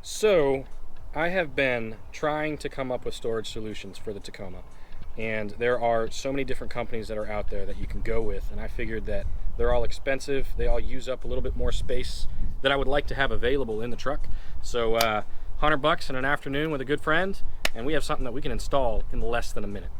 So, I have been trying to come up with storage solutions for the Tacoma, and there are so many different companies that are out there that you can go with, and I figured that they're all expensive, they all use up a little bit more space that I would like to have available in the truck. So, $100 in an afternoon with a good friend, and we have something that we can install in less than a minute.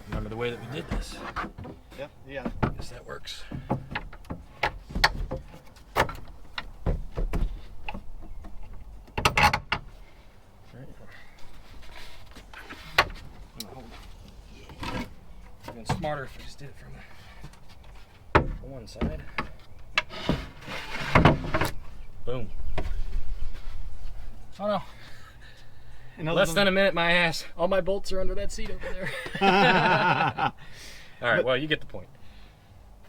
Remember the way that we did this? Yeah. I guess that works. It'd been smarter if I just did it from one side. Boom. Oh no. Less than a minute, my ass. All my bolts are under that seat over there. All right, well, you get the point.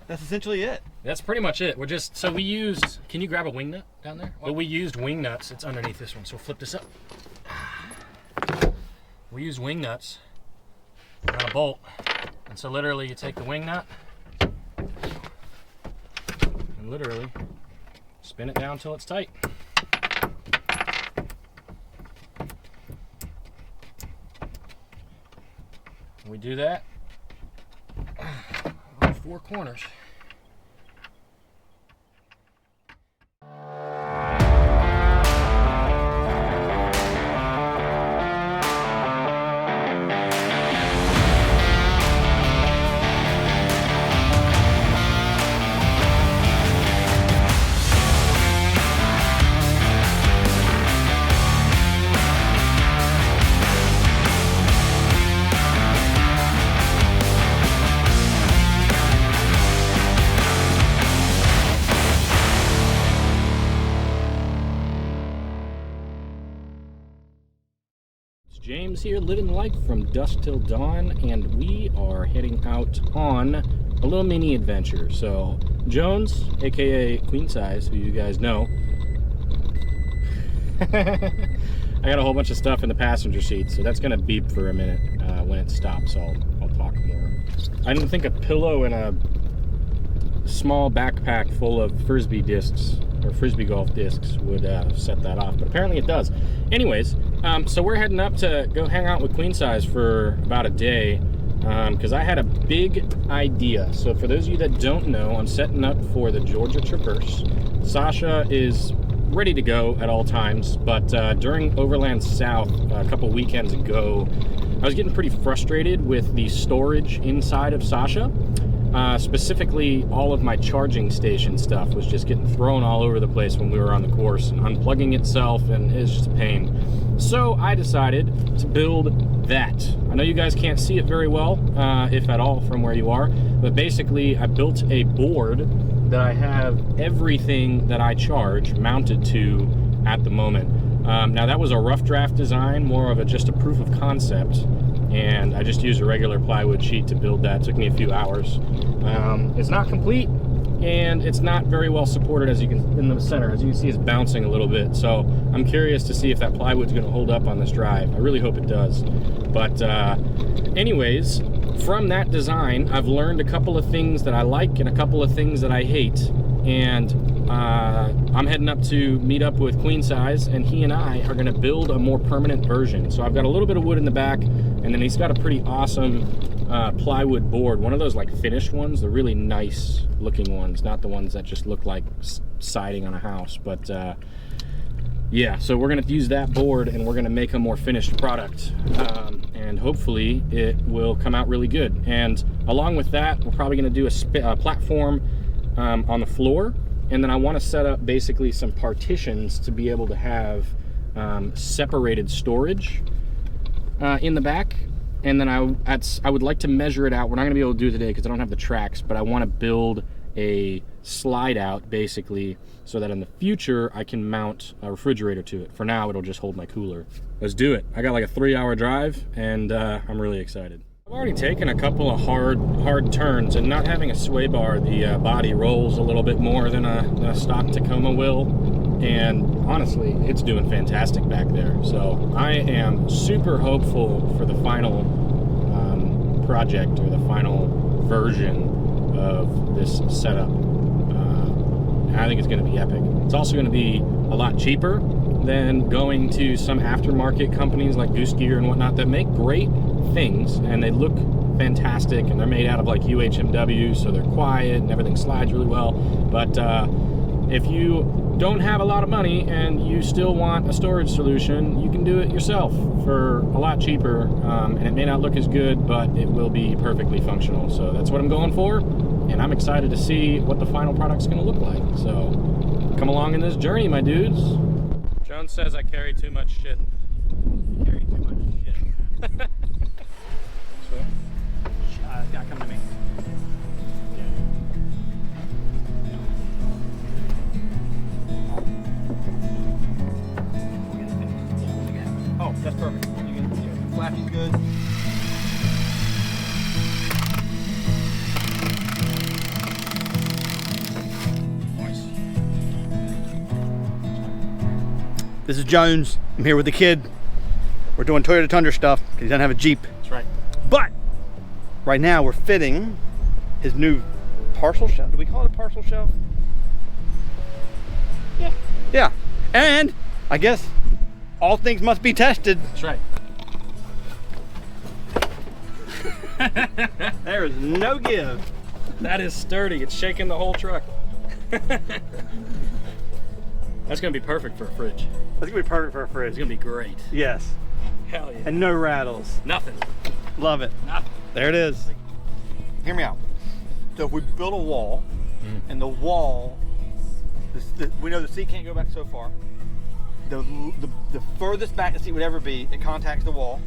That's essentially it. That's pretty much it. We're just, so we used, can you grab a wing nut down there? Well, we used wing nuts. It's underneath this one, so flip this up. We use wing nuts on a bolt. And so literally you take the wing nut and literally spin it down until it's tight. We do that on 4 corners. James here, living life from dusk till dawn, and we are heading out on a little mini adventure. So Jones, aka Queen Size, who you guys know, I got a whole bunch of stuff in the passenger seat, so that's gonna beep for a minute. When it stops, I'll talk more. I didn't think a pillow and a small backpack full of frisbee discs or frisbee golf discs would set that off, but apparently it does. Anyways, so we're heading up to go hang out with Queen Size for about a day, because I had a big idea. So for those of you that don't know, I'm setting up for the Georgia Traverse. Sasha is ready to go at all times, but during Overland South a couple weekends ago, I was getting pretty frustrated with the storage inside of Sasha. Specifically, all of my charging station stuff was just getting thrown all over the place when we were on the course and unplugging itself, and it's just a pain. So I decided to build that. I know you guys can't see it very well, if at all, from where you are, but basically I built a board that I have everything that I charge mounted to at the moment. Now that was a rough draft design, more of just a proof of concept, and I just used a regular plywood sheet to build that. It took me a few hours. It's not complete, and it's not very well supported, as you can in the center. As you can see, it's bouncing a little bit, so I'm curious to see if that plywood's going to hold up on this drive. I really hope it does. But anyways, from that design, I've learned a couple of things that I like and a couple of things that I hate, and I'm heading up to meet up with Queen Size, and he and I are going to build a more permanent version. So I've got a little bit of wood in the back, and then he's got a pretty awesome plywood board, one of those like finished ones, the really nice looking ones, not the ones that just look like siding on a house. But yeah, so we're gonna use that board and we're gonna make a more finished product, and hopefully it will come out really good. And along with that, we're probably gonna do a platform on the floor and then I want to set up basically some partitions to be able to have separated storage in the back. And then I would like to measure it out. We're not going to be able to do it today because I don't have the tracks, but I want to build a slide out basically so that in the future I can mount a refrigerator to it. For now, it'll just hold my cooler. Let's do it. I got like a 3-hour drive, and I'm really excited. I've already taken a couple of hard turns, and not having a sway bar, the body rolls a little bit more than a stock Tacoma will. And honestly, it's doing fantastic back there. So I am super hopeful for the final project, or the final version of this setup. I think it's going to be epic. It's also going to be a lot cheaper than going to some aftermarket companies like Goose Gear and whatnot that make great things, and they look fantastic, and they're made out of like UHMW, so they're quiet and everything slides really well. But if you don't have a lot of money and you still want a storage solution, you can do it yourself for a lot cheaper, and it may not look as good, but it will be perfectly functional. So that's what I'm going for, and I'm excited to see what the final product's going to look like. So come along in this journey, my dudes. Jones says I carry too much shit. You carry too much shit. Gotta come to me. Oh, that's perfect. Flashy's good. Nice. This is Jones. I'm here with the kid. We're doing Toyota Tundra stuff because he doesn't have a Jeep. That's right. But right now we're fitting his new parcel shelf. Do we call it a parcel shelf? Yeah. Yeah. And I guess all things must be tested. That's right. There is no give. That is sturdy. It's shaking the whole truck. That's gonna be perfect for a fridge. That's gonna be perfect for a fridge. It's gonna be great. Yes. Hell yeah. And no rattles. Nothing. Love it. Nothing. There it is. Hear me out. So if we build a wall, and the wall, we know the seat can't go back so far. The furthest back the seat would ever be, it contacts the wall.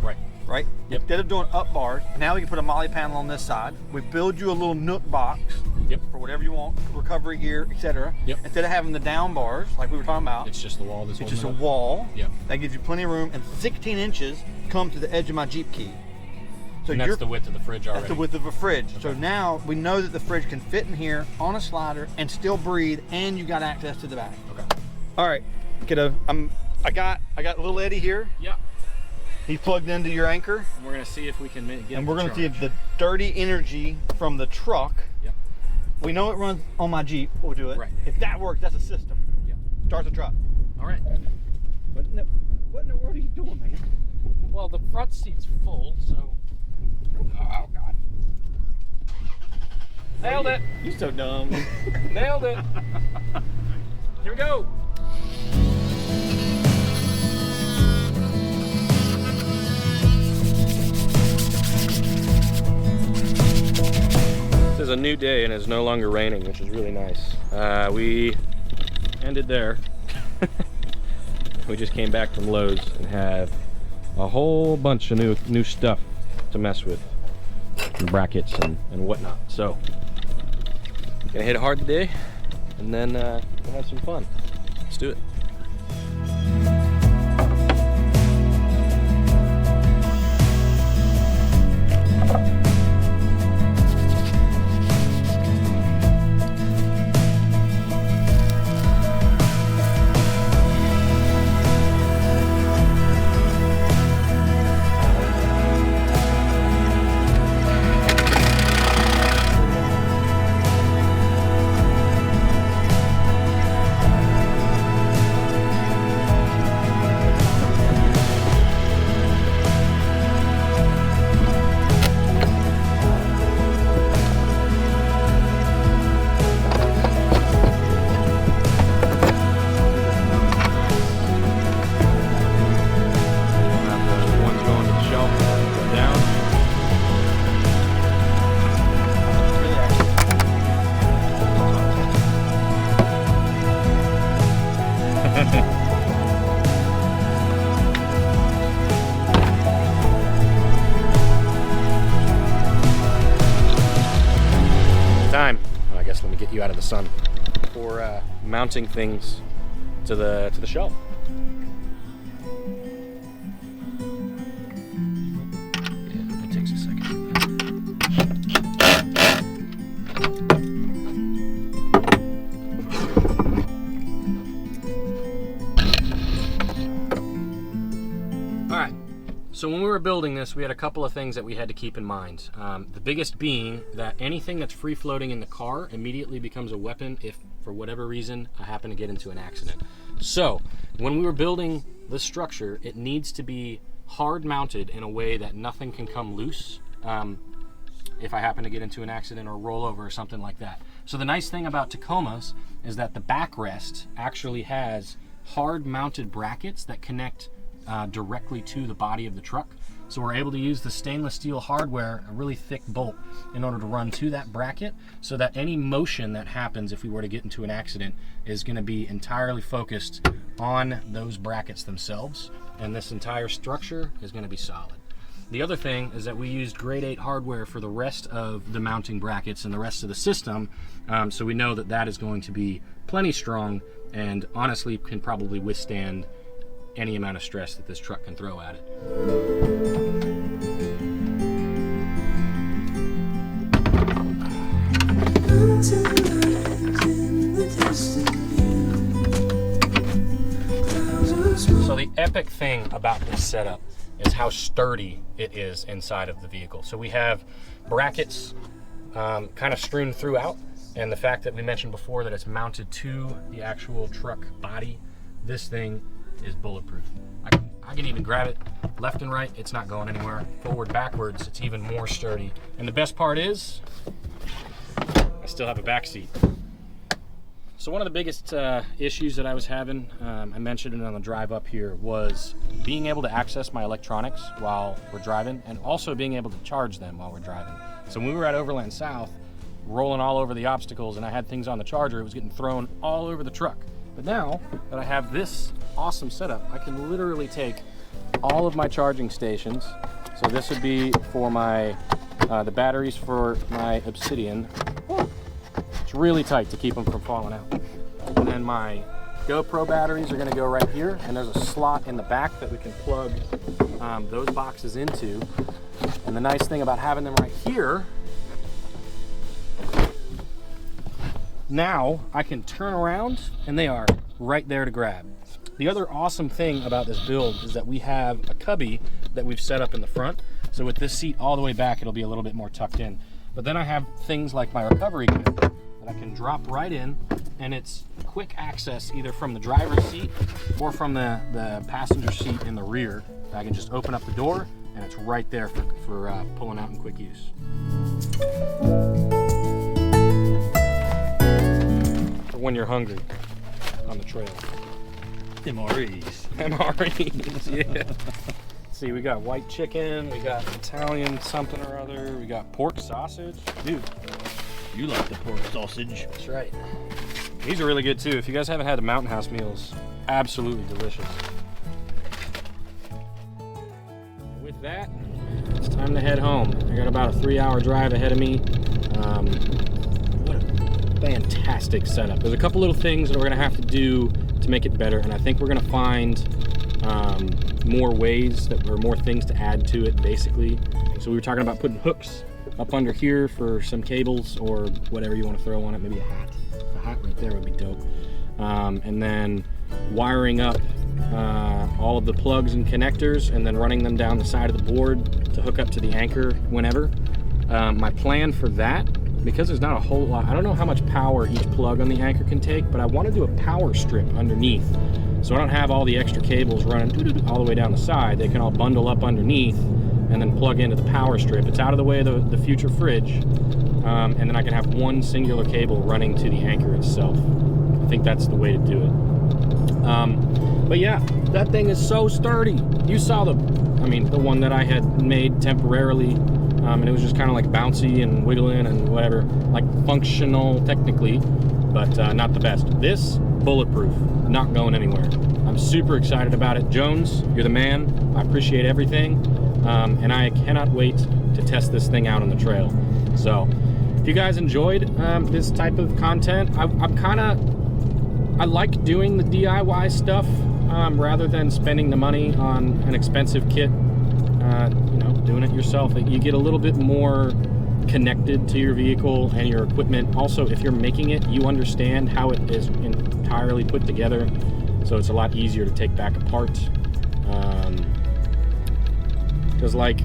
Right. Right? Yep. Instead of doing up bars, now we can put a molly panel on this side. We build you a little nook box. Yep. For whatever you want, recovery gear, etc. Yep. Instead of having the down bars like we were talking about, It's just the wall that's it's holding just a it up. wall. Yep. That gives you plenty of room, and 16 inches come to the edge of my Jeep key. So And that's the width of the fridge already. That's the width of a fridge. Okay. So now we know that the fridge can fit in here on a slider and still breathe, and you got access to the back. Okay. All right, kiddo. I got little Eddie here. Yeah. He's plugged into your anchor, And we're gonna see if we can get and we're the gonna see charge. if the dirty energy from the truck. Yep. We know it runs on my Jeep. We'll do it. Right. If that works, that's a system. Yep. Start the truck. All right. What in the world are you doing, man? Well, the front seat's full, so. Oh God. Nailed it. You're so dumb. Nailed it. Here we go. This is a new day and it's no longer raining, which is really nice. We ended there. We just came back from Lowe's and have a whole bunch of new stuff to mess with, and brackets and whatnot. So gonna hit it hard today, and then we'll have some fun. Let's do it. Time. Well, I guess let me get you out of the sun for mounting things to the shelf. Yeah, it takes a second. All right. So when we were building this, we had a couple of things that we had to keep in mind. The biggest being that anything that's free floating in the car immediately becomes a weapon if, for whatever reason, I happen to get into an accident. So when we were building the structure, it needs to be hard mounted in a way that nothing can come loose if I happen to get into an accident or roll over or something like that. So the nice thing about Tacomas is that the backrest actually has hard mounted brackets that connect directly to the body of the truck. So we're able to use the stainless steel hardware, a really thick bolt, in order to run to that bracket so that any motion that happens if we were to get into an accident is going to be entirely focused on those brackets themselves, and this entire structure is going to be solid. The other thing is that we used grade 8 hardware for the rest of the mounting brackets and the rest of the system, so we know that that is going to be plenty strong and honestly can probably withstand any amount of stress that this truck can throw at it. So the epic thing about this setup is how sturdy it is inside of the vehicle. So we have brackets kind of strewn throughout, and the fact that we mentioned before that it's mounted to the actual truck body, this thing is bulletproof. I can even grab it left and right, it's not going anywhere. Forward, backwards, it's even more sturdy. And the best part is, I still have a back seat. So one of the biggest issues that I was having, I mentioned it on the drive up here, was being able to access my electronics while we're driving, and also being able to charge them while we're driving. So when we were at Overland South, rolling all over the obstacles and I had things on the charger, it was getting thrown all over the truck. But now that I have this awesome setup, I can literally take all of my charging stations. So this would be for my the batteries for my Obsidian. It's really tight to keep them from falling out. And then my GoPro batteries are going to go right here, and there's a slot in the back that we can plug those boxes into. And the nice thing about having them right here, now I can turn around and they are right there to grab. The other awesome thing about this build is that we have a cubby that we've set up in the front. So with this seat all the way back, it'll be a little bit more tucked in. But then I have things like my recovery kit that I can drop right in, and it's quick access either from the driver's seat or from the passenger seat in the rear. I can just open up the door and it's right there for pulling out in quick use. For when you're hungry on the trail. MREs. MREs, yeah. See, we got white chicken, we got Italian something or other, we got pork sausage. Dude, You like the pork sausage. that's right. These are really good too. If you guys haven't had the Mountain House meals, absolutely delicious. With that, it's time to head home. I got about a 3-hour drive ahead of me. What a fantastic setup. There's a couple little things that we're gonna have to do to make it better, and I think we're gonna find more ways more things to add to it, basically. So we were talking about putting hooks up under here for some cables or whatever you want to throw on it, maybe a hat. A hat right there would be dope. And then wiring up all of the plugs and connectors and then running them down the side of the board to hook up to the anchor whenever. My plan for that, because there's not a whole lot, I don't know how much power each plug on the anchor can take, but I want to do a power strip underneath. So I don't have all the extra cables running all the way down the side. They can all bundle up underneath and then plug into the power strip. It's out of the way of the future fridge. And then I can have one singular cable running to the anchor itself. I think that's the way to do it. But yeah, that thing is so sturdy. You saw the one that I had made temporarily, and it was just kind of like bouncy and wiggling and whatever, like functional technically, but not the best. This bulletproof, not going anywhere. I'm super excited about it. Jones, you're the man. I appreciate everything, and I cannot wait to test this thing out on the trail. So if you guys enjoyed this type of content, I like doing the DIY stuff rather than spending the money on an expensive kit. You know, doing it yourself, you get a little bit more connected to your vehicle and your equipment. Also, if you're making it, you understand how it is entirely put together, so it's a lot easier to take back apart. Because like,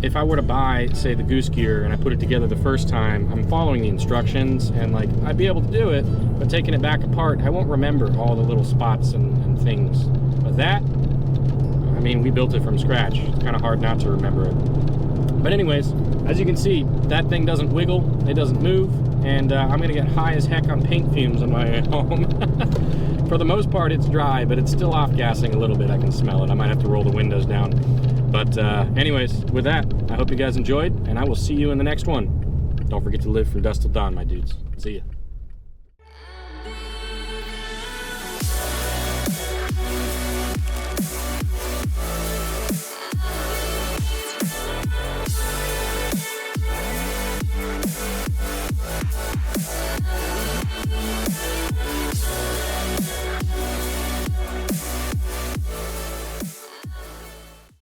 if I were to buy, say, the goose gear and I put it together the first time, I'm following the instructions and like I'd be able to do it, but taking it back apart, I won't remember all the little spots and things. But that, I mean, we built it from scratch. It's kind of hard not to remember it. But anyways, as you can see, that thing doesn't wiggle, it doesn't move, and I'm gonna get high as heck on paint fumes on my way home. For the most part, it's dry, but it's still off-gassing a little bit. I can smell it. I might have to roll the windows down. But anyways, with that, I hope you guys enjoyed, and I will see you in the next one. Don't forget to live from dusk till dawn, my dudes. See ya.